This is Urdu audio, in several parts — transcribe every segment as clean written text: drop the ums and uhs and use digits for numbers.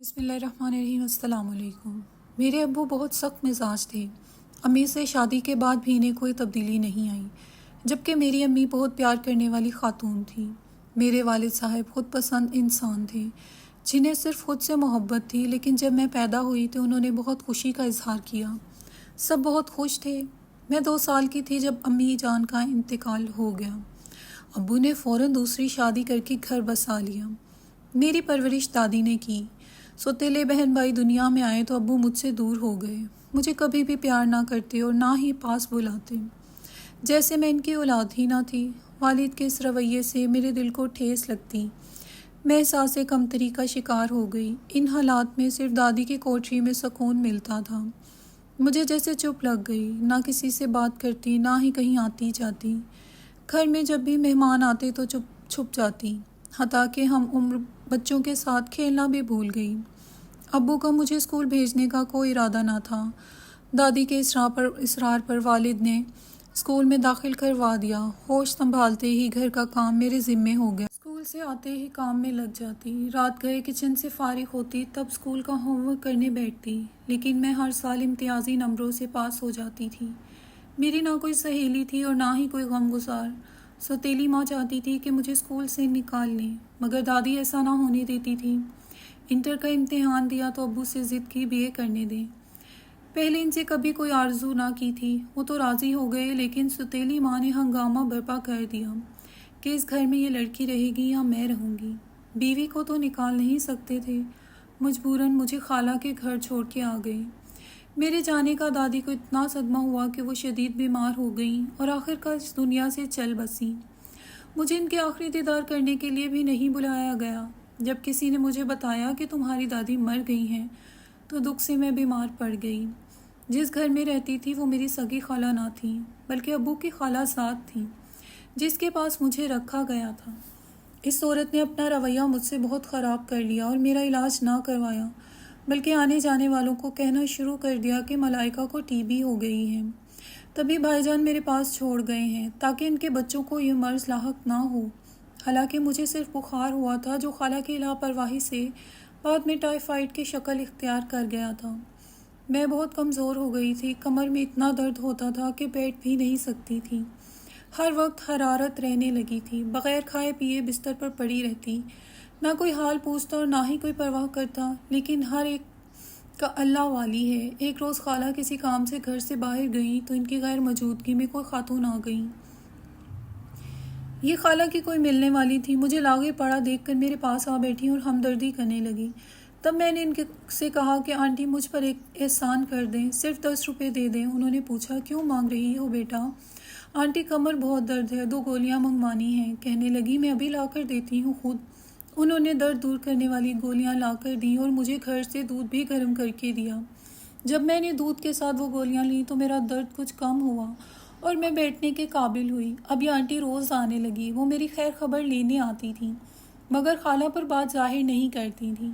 بسم اللہ الرحمن الرحیم۔ السلام علیکم۔ میرے ابو بہت سخت مزاج تھے۔ امی سے شادی کے بعد بھی انہیں کوئی تبدیلی نہیں آئی، جبکہ میری امی بہت پیار کرنے والی خاتون تھی۔ میرے والد صاحب خود پسند انسان تھے جنہیں صرف خود سے محبت تھی، لیکن جب میں پیدا ہوئی تو انہوں نے بہت خوشی کا اظہار کیا۔ سب بہت خوش تھے۔ میں 2 سال کی تھی جب امی جان کا انتقال ہو گیا۔ ابو نے فوراً دوسری شادی کر کے گھر بسا لیا۔ میری پرورش دادی نے کی۔ سوتیلے بہن بھائی دنیا میں آئے تو ابو مجھ سے دور ہو گئے۔ مجھے کبھی بھی پیار نہ کرتے اور نہ ہی پاس بلاتے، جیسے میں ان کی اولاد ہی نہ تھی۔ والد کے اس رویے سے میرے دل کو ٹھیس لگتی۔ میں احساس کمتری کا شکار ہو گئی۔ ان حالات میں صرف دادی کی کوٹری میں سکون ملتا تھا۔ مجھے جیسے چپ لگ گئی، نہ کسی سے بات کرتی، نہ ہی کہیں آتی جاتی۔ گھر میں جب بھی مہمان آتے تو چھپ جاتی، حتیٰ کہ ہم عمر بچوں کے ساتھ کھیلنا بھی بھول گئی۔ ابو کا مجھے اسکول بھیجنے کا کوئی ارادہ نہ تھا۔ دادی کے اصرار پر والد نے اسکول میں داخل کروا دیا۔ ہوش سنبھالتے ہی گھر کا کام میرے ذمے ہو گیا۔ اسکول سے آتے ہی کام میں لگ جاتی، رات گئے کچن سے فارغ ہوتی، تب اسکول کا ہوم ورک کرنے بیٹھتی، لیکن میں ہر سال امتیازی نمبروں سے پاس ہو جاتی تھی۔ میری نہ کوئی سہیلی تھی اور نہ ہی کوئی غم گسار۔ سوتیلی ماں چاہتی تھی کہ مجھے اسکول سے نکال لیں، مگر دادی ایسا نہ ہونے دیتی تھی۔ انٹر کا امتحان دیا تو ابو سے ضد کی BA کرنے دیں۔ پہلے ان سے کبھی کوئی آرزو نہ کی تھی، وہ تو راضی ہو گئے، لیکن سوتیلی ماں نے ہنگامہ برپا کر دیا کہ اس گھر میں یہ لڑکی رہے گی یا میں رہوں گی۔ بیوی کو تو نکال نہیں سکتے تھے، مجبوراً مجھے خالہ کے گھر چھوڑ کے آ گئے۔ میرے جانے کا دادی کو اتنا صدمہ ہوا کہ وہ شدید بیمار ہو گئیں اور آخر کار اس دنیا سے چل بسیں۔ مجھے ان کے آخری دیدار کرنے کے لیے بھی نہیں بلایا گیا۔ جب کسی نے مجھے بتایا کہ تمہاری دادی مر گئی ہیں تو دکھ سے میں بیمار پڑ گئی۔ جس گھر میں رہتی تھی وہ میری سگی خالہ نہ تھی، بلکہ ابو کی خالہ ذات تھی، جس کے پاس مجھے رکھا گیا تھا۔ اس عورت نے اپنا رویہ مجھ سے بہت خراب کر لیا اور میرا علاج نہ کروایا، بلکہ آنے جانے والوں کو کہنا شروع کر دیا کہ ملائکہ کو TB ہو گئی ہے۔ تبھی بھائی جان میرے پاس چھوڑ گئے ہیں تاکہ ان کے بچوں کو یہ مرض لاحق نہ ہو۔ حالانکہ مجھے صرف بخار ہوا تھا جو خالہ کی لاپرواہی سے بعد میں ٹائیفائڈ کی شکل اختیار کر گیا تھا۔ میں بہت کمزور ہو گئی تھی، کمر میں اتنا درد ہوتا تھا کہ بیٹھ بھی نہیں سکتی تھی۔ ہر وقت حرارت رہنے لگی تھی، بغیر کھائے پیے بستر پر پڑی رہتی، نہ کوئی حال پوچھتا اور نہ ہی کوئی پرواہ کرتا، لیکن ہر ایک کا اللہ والی ہے۔ ایک روز خالہ کسی کام سے گھر سے باہر گئیں تو ان کی غیر موجودگی میں کوئی خاتون آ گئیں۔ یہ خالہ کی کوئی ملنے والی تھی۔ مجھے لاغر پڑا دیکھ کر میرے پاس آ بیٹھی اور ہمدردی کرنے لگی۔ تب میں نے ان سے کہا کہ آنٹی مجھ پر ایک احسان کر دیں، صرف 10 روپے دے دیں۔ انہوں نے پوچھا کیوں مانگ رہی ہو بیٹا؟ آنٹی کمر بہت درد ہے، 2 گولیاں منگوانی ہیں۔ کہنے لگی میں ابھی لا کر دیتی ہوں خود۔ انہوں نے درد دور کرنے والی گولیاں لا کر دیں اور مجھے گھر سے دودھ بھی گرم کر کے دیا۔ جب میں نے دودھ کے ساتھ وہ گولیاں لیں تو میرا درد کچھ کم ہوا اور میں بیٹھنے کے قابل ہوئی۔ اب یہ آنٹی روز آنے لگی۔ وہ میری خیر خبر لینے آتی تھیں، مگر خالہ پر بات ظاہر نہیں کرتی تھیں۔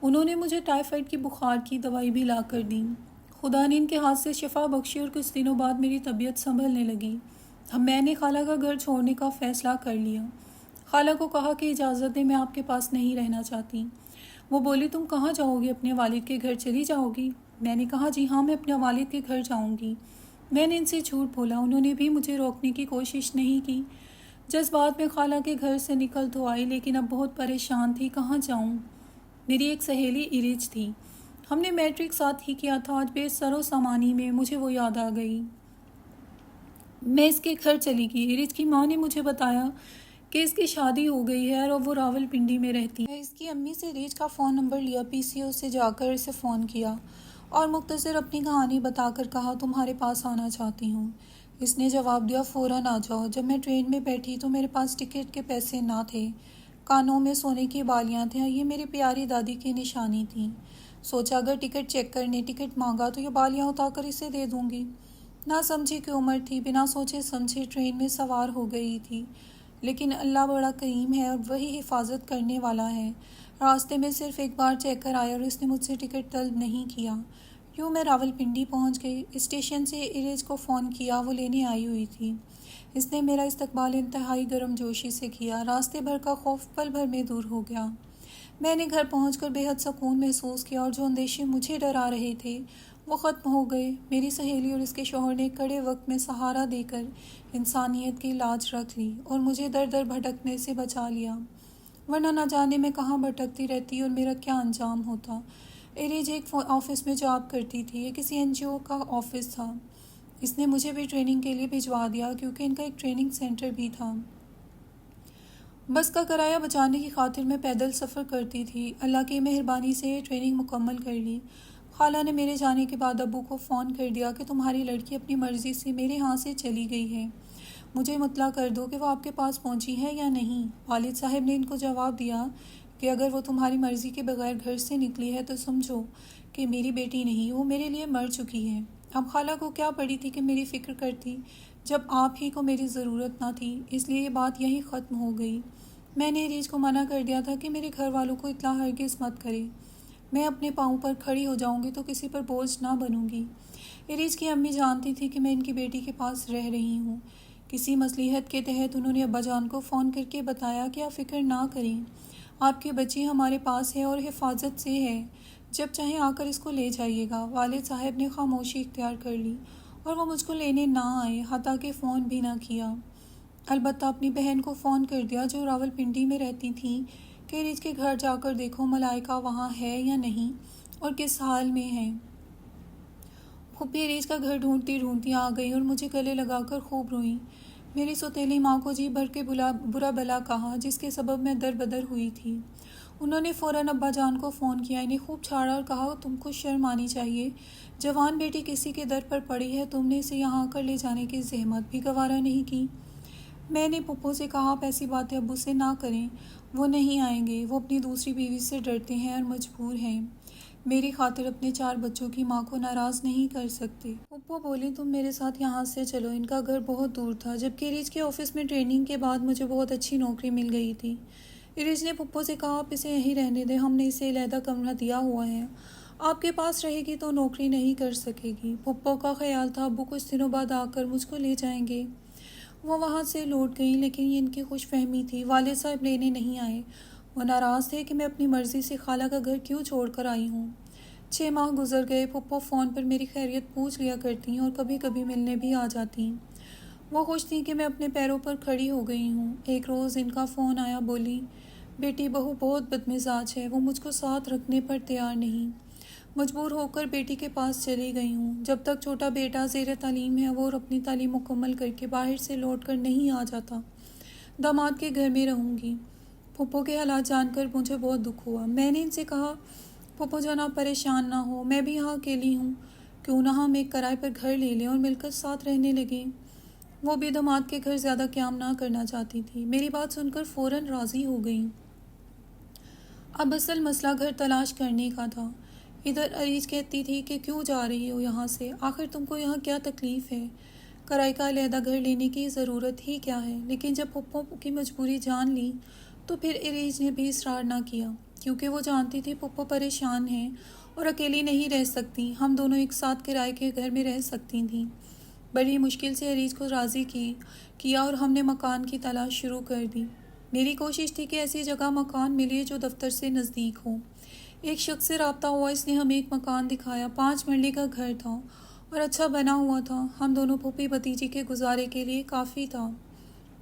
انہوں نے مجھے ٹائیفائڈ کی بخار کی دوائی بھی لا کر دی۔ خدا نے ان کے ہاتھ سے شفا بخشی اور کچھ دنوں بعد میری طبیعت سنبھلنے لگی۔ اب میں نے خالہ کا گھر چھوڑنے کا فیصلہ کر لیا۔ خالہ کو کہا کہ اجازت دیں، میں آپ کے پاس نہیں رہنا چاہتی۔ وہ بولی تم کہاں جاؤ گی؟ اپنے والد کے گھر چلی جاؤ گی؟ میں نے کہا جی ہاں، میں اپنے والد کے گھر جاؤں گی۔ میں نے ان سے جھوٹ بولا، انہوں نے بھی مجھے روکنے کی کوشش نہیں کی۔ جذبات میں خالہ کے گھر سے نکل تو آئی، لیکن اب بہت پریشان تھی، کہاں جاؤں؟ میری ایک سہیلی ارج تھی، ہم نے میٹرک ساتھ ہی کیا تھا۔ آج بے سر و سامانی میں مجھے وہ یاد آ گئی۔ میں اس کے گھر چلی گئی۔ ارج کی ماں نے مجھے بتایا کہ اس کی شادی ہو گئی ہے اور وہ راول پنڈی میں رہتی ہے۔ اس کی امی سے ریچ کا فون نمبر لیا، PCO سے جا کر اسے فون کیا اور مختصر اپنی کہانی بتا کر کہا تمہارے پاس آنا چاہتی ہوں۔ اس نے جواب دیا فوراً آ جاؤ۔ جب میں ٹرین میں بیٹھی تو میرے پاس ٹکٹ کے پیسے نہ تھے، کانوں میں سونے کی بالیاں تھیں، یہ میری پیاری دادی کی نشانی تھی۔ سوچا اگر ٹکٹ چیک کرنے ٹکٹ مانگا تو یہ بالیاں اٹھا کر اسے دے دوں گی۔ نہ سمجھی کہ عمر تھی، بنا سوچے سمجھے ٹرین میں سوار ہو گئی تھی، لیکن اللہ بڑا کریم ہے اور وہی حفاظت کرنے والا ہے۔ راستے میں صرف ایک بار چیک کر آیا اور اس نے مجھ سے ٹکٹ طلب نہیں کیا۔ یوں میں راول پنڈی پہنچ گئی۔ اسٹیشن سے ارج کو فون کیا، وہ لینے آئی ہوئی تھی۔ اس نے میرا استقبال انتہائی گرم جوشی سے کیا۔ راستے بھر کا خوف پل بھر میں دور ہو گیا۔ میں نے گھر پہنچ کر بے حد سکون محسوس کیا اور جو اندیشے مجھے ڈرا رہے تھے وہ ختم ہو گئے۔ میری سہیلی اور اس کے شوہر نے کڑے وقت میں سہارا دے کر انسانیت کی لاج رکھ لی اور مجھے در در بھٹکنے سے بچا لیا، ورنہ نہ جانے میں کہاں بھٹکتی رہتی اور میرا کیا انجام ہوتا۔ ایریج ایک آفس میں جاب کرتی تھی، یہ کسی NGO کا آفس تھا۔ اس نے مجھے بھی ٹریننگ کے لیے بھجوا دیا کیونکہ ان کا ایک ٹریننگ سینٹر بھی تھا۔ بس کا کرایہ بچانے کی خاطر میں پیدل سفر کرتی تھی۔ اللہ کی مہربانی سے ٹریننگ مکمل کر لی۔ خالہ نے میرے جانے کے بعد ابو کو فون کر دیا کہ تمہاری لڑکی اپنی مرضی سے میرے ہاں سے چلی گئی ہے، مجھے مطلع کر دو کہ وہ آپ کے پاس پہنچی ہے یا نہیں۔ والد صاحب نے ان کو جواب دیا کہ اگر وہ تمہاری مرضی کے بغیر گھر سے نکلی ہے تو سمجھو کہ میری بیٹی نہیں، وہ میرے لیے مر چکی ہے۔ اب خالہ کو کیا پڑی تھی کہ میری فکر کرتی جب آپ ہی کو میری ضرورت نہ تھی، اس لیے یہ بات یہی ختم ہو گئی۔ میں نے ریچ کو منع کر دیا تھا کہ میرے گھر والوں کو اطلاع ہرگز مت کرے، میں اپنے پاؤں پر کھڑی ہو جاؤں گی تو کسی پر بوجھ نہ بنوں گی۔ ایریج کی امی جانتی تھی کہ میں ان کی بیٹی کے پاس رہ رہی ہوں۔ کسی مصلحت کے تحت انہوں نے ابا جان کو فون کر کے بتایا کہ آپ فکر نہ کریں، آپ کی بچی ہمارے پاس ہے اور حفاظت سے ہے، جب چاہیں آ کر اس کو لے جائیے گا۔ والد صاحب نے خاموشی اختیار کر لی اور وہ مجھ کو لینے نہ آئے، حتیٰ کہ فون بھی نہ کیا۔ البتہ اپنی بہن کو فون کر دیا جو راولپنڈی میں رہتی تھیں کہ ایریج کے گھر جا کر دیکھو ملائکہ وہاں ہے یا نہیں اور کس حال میں ہے۔ پھوپھی ایریج کا گھر ڈھونڈتی ڈھونڈتی آ گئی اور مجھے گلے لگا کر خوب روئیں۔ میری سوتیلی ماں کو جی بھر کے برا بلا کہا جس کے سبب میں در بدر ہوئی تھی۔ انہوں نے فوراً ابا جان کو فون کیا، انہیں خوب چھاڑا اور کہا تم کو شرم آنی چاہیے، جوان بیٹی کسی کے در پر پڑی ہے، تم نے اسے یہاں کر لے جانے کی زحمت بھی گوارا نہیں کی۔ میں نے پھپھو سے کہا آپ ایسی باتیں ابو سے نہ کریں، وہ نہیں آئیں گے، وہ اپنی دوسری بیوی سے ڈرتے ہیں اور مجبور ہیں، میری خاطر اپنے 4 بچوں کی ماں کو ناراض نہیں کر سکتے۔ پھپھو بولی تم میرے ساتھ یہاں سے چلو، ان کا گھر بہت دور تھا، جبکہ ایریج کے آفس میں ٹریننگ کے بعد مجھے بہت اچھی نوکری مل گئی تھی۔ ایریج نے پھپھو سے کہا آپ اسے یہیں رہنے دیں، ہم نے اسے علیحدہ کمرہ دیا ہوا ہے، آپ کے پاس رہے گی تو نوکری نہیں کر سکے گی۔ پھپھو کا خیال تھا ابو کچھ دنوں بعد آ کر مجھ کو لے جائیں گے۔ وہ وہاں سے لوٹ گئیں، لیکن یہ ان کی خوش فہمی تھی، والد صاحب لینے نہیں آئے، وہ ناراض تھے کہ میں اپنی مرضی سے خالہ کا گھر کیوں چھوڑ کر آئی ہوں۔ 6 ماہ گزر گئے، پھپھو فون پر میری خیریت پوچھ لیا کرتی اور کبھی کبھی ملنے بھی آ جاتی۔ وہ خوش تھیں کہ میں اپنے پیروں پر کھڑی ہو گئی ہوں۔ ایک روز ان کا فون آیا، بولی بیٹی بہو بہت بدمزاج ہے، وہ مجھ کو ساتھ رکھنے پر تیار نہیں، مجبور ہو کر بیٹی کے پاس چلی گئی ہوں۔ جب تک چھوٹا بیٹا زیر تعلیم ہے وہ اپنی تعلیم مکمل کر کے باہر سے لوٹ کر نہیں آ جاتا، داماد کے گھر میں رہوں گی۔ پھپھو کے حالات جان کر مجھے بہت دکھ ہوا۔ میں نے ان سے کہا پھپھو جان آپ پریشان نہ ہو، میں بھی یہاں اکیلی ہوں، کیوں نہ ہم ایک کرائے پر گھر لے لیں اور مل کر ساتھ رہنے لگیں۔ وہ بھی داماد کے گھر زیادہ قیام نہ کرنا چاہتی تھی۔ میری بات سن کر فوراً راضی ہو گئیں۔ اب اصل مسئلہ گھر تلاش کرنے کا تھا۔ ادھر عریج کہتی تھی کہ کیوں جا رہی ہو یہاں سے، آخر تم کو یہاں کیا تکلیف ہے، کرائے کا علیحدہ گھر لینے کی ضرورت ہی کیا ہے۔ لیکن جب پھپھو کی مجبوری جان لی تو پھر عریج نے بھی اصرار نہ کیا، کیونکہ وہ جانتی تھی پھپھو پریشان ہیں اور اکیلی نہیں رہ سکتی، ہم دونوں ایک ساتھ کرائے کے گھر میں رہ سکتی تھیں۔ بڑی مشکل سے عریج کو راضی کیا اور ہم نے مکان کی تلاش شروع کر دی۔ میری کوشش تھی کہ ایسی جگہ مکان ملے جو دفتر سے نزدیک ہو۔ ایک شخص سے رابطہ ہوا، اس نے ہمیں ایک مکان دکھایا، 5 مرلے کا گھر تھا اور اچھا بنا ہوا تھا، ہم دونوں پھوپھی بھتیجی کے گزارے کے لیے کافی تھا۔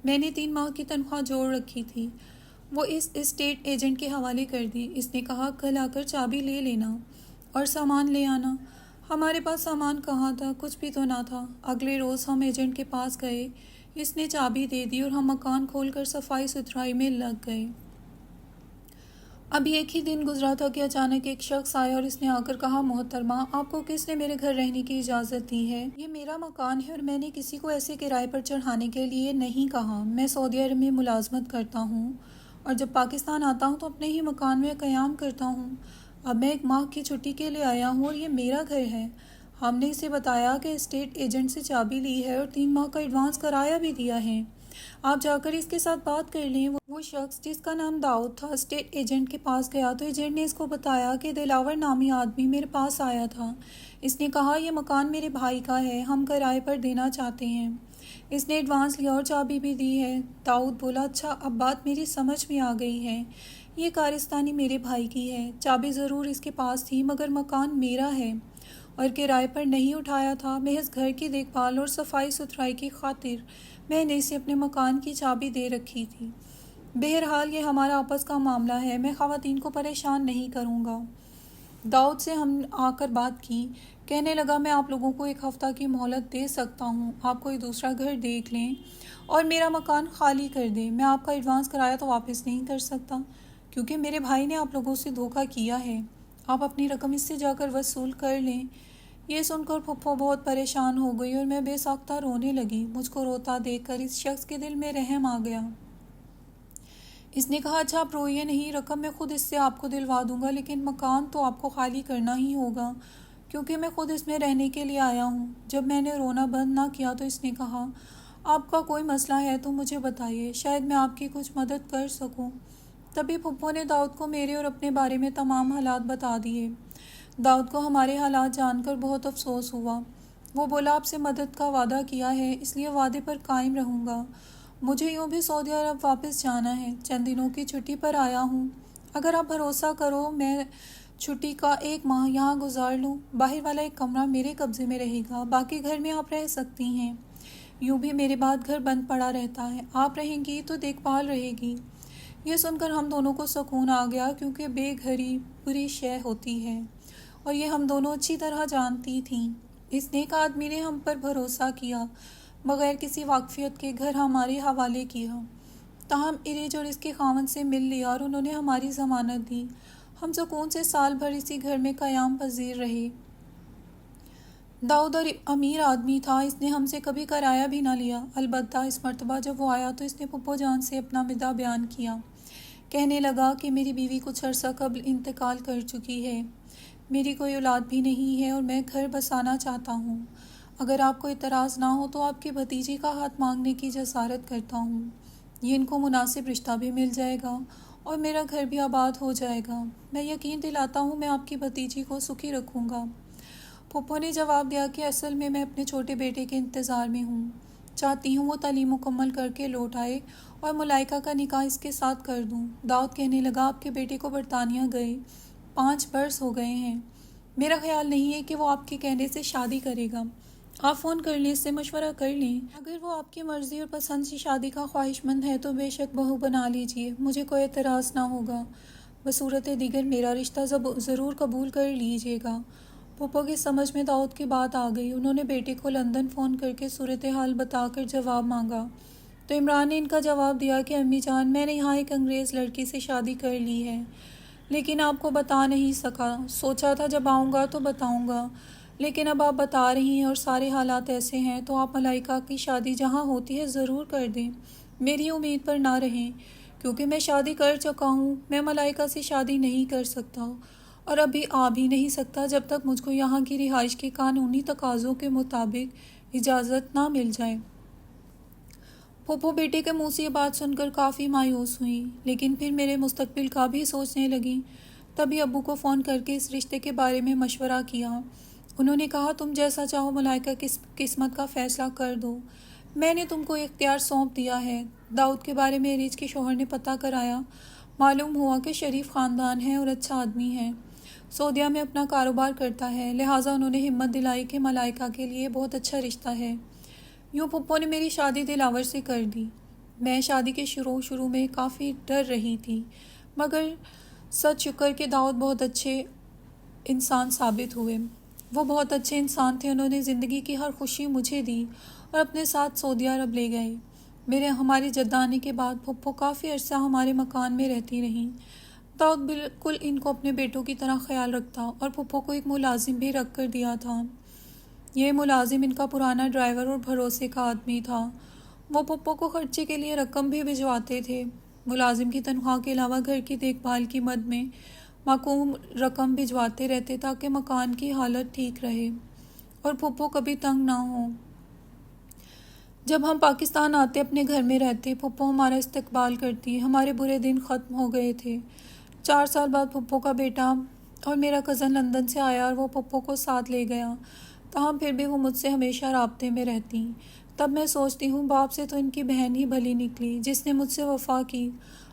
میں نے 3 ماہ کی تنخواہ جوڑ رکھی تھی، وہ اس اسٹیٹ ایجنٹ کے حوالے کر دی۔ اس نے کہا کل آ کر چابی لے لینا اور سامان لے آنا۔ ہمارے پاس سامان کہاں تھا، کچھ بھی تو نہ تھا۔ اگلے روز ہم ایجنٹ کے پاس گئے، اس نے چابی دے دی اور ہم مکان کھول کر صفائی ستھرائی میں لگ گئے۔ ابھی ایک ہی دن گزرا تھا کہ اچانک ایک شخص آیا اور اس نے آ کر کہا محترمہ آپ کو کس نے میرے گھر رہنے کی اجازت دی ہے؟ یہ میرا مکان ہے اور میں نے کسی کو ایسے کرائے پر چڑھانے کے لیے نہیں کہا، میں سعودی عرب میں ملازمت کرتا ہوں اور جب پاکستان آتا ہوں تو اپنے ہی مکان میں قیام کرتا ہوں، اب میں 1 ماہ کی چھٹی کے لیے آیا ہوں اور یہ میرا گھر ہے۔ ہم نے اسے بتایا کہ اسٹیٹ ایجنٹ سے چابی لی ہے اور 3 ماہ کا ایڈوانس کرایہ بھی دیا ہے، آپ جا کر اس کے ساتھ بات کر لیں۔ وہ شخص جس کا نام داؤد تھا اسٹیٹ ایجنٹ کے پاس گیا تو ایجنٹ نے اس کو بتایا کہ دلاور نامی آدمی میرے پاس آیا تھا، اس نے کہا یہ مکان میرے بھائی کا ہے، ہم کرائے پر دینا چاہتے ہیں، اس نے ایڈوانس لیا اور چابی بھی دی ہے۔ داؤد بولا اچھا اب بات میری سمجھ میں آ گئی ہے، یہ کارستانی میرے بھائی کی ہے، چابی ضرور اس کے پاس تھی مگر مکان میرا ہے اور کرائے پر نہیں اٹھایا تھا۔ محض گھر کی دیکھ بھال اور صفائی ستھرائی کی خاطر میں نے اسے اپنے مکان کی چابی دے رکھی تھی۔ بہرحال یہ ہمارا آپس کا معاملہ ہے، میں خواتین کو پریشان نہیں کروں گا۔ داؤد سے ہم آ کر بات کی، کہنے لگا میں آپ لوگوں کو 1 ہفتہ کی مہلت دے سکتا ہوں، آپ کوئی دوسرا گھر دیکھ لیں اور میرا مکان خالی کر دیں۔ میں آپ کا ایڈوانس کرایہ تو واپس نہیں کر سکتا کیونکہ میرے بھائی نے آپ لوگوں سے دھوکہ کیا ہے، آپ اپنی رقم اس سے جا کر وصول کر لیں۔ یہ سن کر پھپھو بہت پریشان ہو گئی اور میں بے ساختہ رونے لگی۔ مجھ کو روتا دیکھ کر اس شخص کے دل میں رحم آ گیا۔ اس نے کہا اچھا آپ روئیے نہیں، رقم میں خود اس سے آپ کو دلوا دوں گا، لیکن مکان تو آپ کو خالی کرنا ہی ہوگا کیونکہ میں خود اس میں رہنے کے لیے آیا ہوں۔ جب میں نے رونا بند نہ کیا تو اس نے کہا آپ کا کوئی مسئلہ ہے تو مجھے بتائیے، شاید میں آپ کی کچھ مدد کر سکوں۔ تبھی پھپھو نے داؤد کو میرے اور اپنے بارے میں تمام حالات بتا دیے۔ داؤد کو ہمارے حالات جان کر بہت افسوس ہوا۔ وہ بولا آپ سے مدد کا وعدہ کیا ہے اس لیے وعدے پر قائم رہوں گا۔ مجھے یوں بھی سعودی عرب واپس جانا ہے، چند دنوں کی چھٹی پر آیا ہوں۔ اگر آپ بھروسہ کرو میں چھٹی کا 1 ماہ یہاں گزار لوں، باہر والا ایک کمرہ میرے قبضے میں رہے گا، باقی گھر میں آپ رہ سکتی ہیں۔ یوں بھی میرے بعد گھر بند پڑا رہتا ہے، آپ رہیں گی تو دیکھ بھال رہے گی۔ یہ سن کر ہم دونوں کو سکون آ گیا کیونکہ بے گھری بری شے ہوتی ہے اور یہ ہم دونوں اچھی طرح جانتی تھیں۔ اس نیک آدمی نے ہم پر بھروسہ کیا، بغیر کسی واقفیت کے گھر ہمارے حوالے کیا۔ تاہم ارج اور اس کے خاوند سے مل لیا اور انہوں نے ہماری ضمانت دی۔ ہم سکون سے سال بھر اسی گھر میں قیام پذیر رہے۔ داؤد اور امیر آدمی تھا، اس نے ہم سے کبھی کرایہ بھی نہ لیا۔ البتہ اس مرتبہ جب وہ آیا تو اس نے پھپھو جان سے اپنا مدعا بیان کیا۔ کہنے لگا کہ میری بیوی کچھ عرصہ قبل انتقال کر چکی ہے، میری کوئی اولاد بھی نہیں ہے اور میں گھر بسانا چاہتا ہوں۔ اگر آپ کو اعتراض نہ ہو تو آپ کی بھتیجی کا ہاتھ مانگنے کی جسارت کرتا ہوں۔ یہ ان کو مناسب رشتہ بھی مل جائے گا اور میرا گھر بھی آباد ہو جائے گا۔ میں یقین دلاتا ہوں میں آپ کی بھتیجی کو سکھی رکھوں گا۔ پھپھو نے جواب دیا کہ اصل میں اپنے چھوٹے بیٹے کے انتظار میں ہوں، چاہتی ہوں وہ تعلیم مکمل کر کے لوٹ آئے اور ملائکہ کا نکاح اس کے ساتھ کر دوں۔ داؤد کہنے لگا آپ کے بیٹے کو برطانیہ گئے 5 برس ہو گئے ہیں، میرا خیال نہیں ہے کہ وہ آپ کے کہنے سے شادی کرے گا۔ آپ فون کر لیں، اس سے مشورہ کر لیں، اگر وہ آپ کی مرضی اور پسند سے شادی کا خواہش مند ہے تو بے شک بہو بنا لیجیے، مجھے کوئی اعتراض نہ ہوگا۔ بصورت دیگر میرا رشتہ ضرور قبول کر لیجیے گا۔ پھپھو کی سمجھ میں داؤد کی بات آ گئی۔ انہوں نے بیٹے کو لندن فون کر کے صورتحال بتا کر جواب مانگا تو عمران نے ان کا جواب دیا کہ امی جان میں نے یہاں ایک انگریز لڑکی سے شادی کر لی ہے لیکن آپ کو بتا نہیں سکا، سوچا تھا جب آؤں گا تو بتاؤں گا، لیکن اب آپ بتا رہی ہیں اور سارے حالات ایسے ہیں تو آپ ملائکہ کی شادی جہاں ہوتی ہے ضرور کر دیں، میری امید پر نہ رہیں کیونکہ میں شادی کر چکا ہوں۔ میں ملائکہ سے شادی نہیں کر سکتا اور ابھی آ بھی نہیں سکتا جب تک مجھ کو یہاں کی رہائش کے قانونی تقاضوں کے مطابق اجازت نہ مل جائے۔ پھپھو بیٹے کے منہ سے یہ بات سن کر کافی مایوس ہوئی، لیکن پھر میرے مستقبل کا بھی سوچنے لگیں۔ تبھی ابو کو فون کر کے اس رشتے کے بارے میں مشورہ کیا۔ انہوں نے کہا تم جیسا چاہو ملائکہ قسمت کا فیصلہ کر دو، میں نے تم کو اختیار سونپ دیا ہے۔ داؤد کے بارے میں ریچ کے شوہر نے پتہ کرایا، معلوم ہوا کہ شریف خاندان ہے اور اچھا آدمی ہے، سعودیہ میں اپنا کاروبار کرتا ہے، لہٰذا انہوں نے ہمت دلائی کہ ملائکہ کے لیے بہت اچھا رشتہ ہے۔ یوں پھپھو نے میری شادی دلاور سے کر دی۔ میں شادی کے شروع میں کافی ڈر رہی تھی مگر سچ شکر کہ داؤد بہت اچھے انسان ثابت ہوئے۔ وہ بہت اچھے انسان تھے، انہوں نے زندگی کی ہر خوشی مجھے دی اور اپنے ساتھ سعودی عرب لے گئے۔ ہمارے جد آنے کے بعد پھپھو کافی عرصہ ہمارے مکان میں رہتی رہیں۔ داؤد بالکل ان کو اپنے بیٹوں کی طرح خیال رکھتا اور پھپھو کو ایک ملازم بھی رکھ کر دیا تھا۔ یہ ملازم ان کا پرانا ڈرائیور اور بھروسے کا آدمی تھا۔ وہ پھپھو کو خرچے کے لیے رقم بھی بھجواتے تھے۔ ملازم کی تنخواہ کے علاوہ گھر کی دیکھ بھال کی مد میں معقوم رقم بھجواتے رہتے تاکہ مکان کی حالت ٹھیک رہے اور پھپھو کبھی تنگ نہ ہو۔ جب ہم پاکستان آتے اپنے گھر میں رہتے، پھپھو ہمارا استقبال کرتی، ہمارے برے دن ختم ہو گئے تھے۔ 4 سال بعد پھپھو کا بیٹا اور میرا کزن لندن سے آیا اور وہ پھپھو کو ساتھ لے گیا، تاہم پھر بھی وہ مجھ سے ہمیشہ رابطے میں رہتی۔ تب میں سوچتی ہوں باپ سے تو ان کی بہن ہی بھلی نکلی جس نے مجھ سے وفا کی،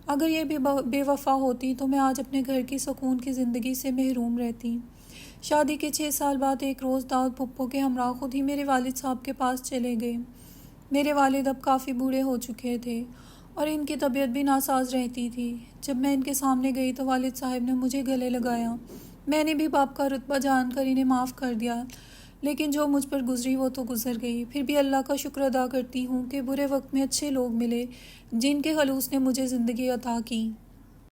اگر یہ بے وفا ہوتی تو میں آج اپنے گھر کی سکون کی زندگی سے محروم رہتی۔ شادی کے 6 سال بعد ایک روز داؤد پھپھو کے ہمراہ خود ہی میرے والد صاحب کے پاس چلے گئے۔ میرے والد اب کافی بوڑھے ہو چکے تھے اور ان کی طبیعت بھی ناساز رہتی تھی۔ جب میں ان کے سامنے گئی تو والد صاحب نے مجھے گلے لگایا۔ میں نے بھی باپ کا رتبہ جان کر انہیں معاف کر دیا، لیکن جو مجھ پر گزری وہ تو گزر گئی۔ پھر بھی اللہ کا شکر ادا کرتی ہوں کہ برے وقت میں اچھے لوگ ملے جن کے خلوص نے مجھے زندگی عطا کی۔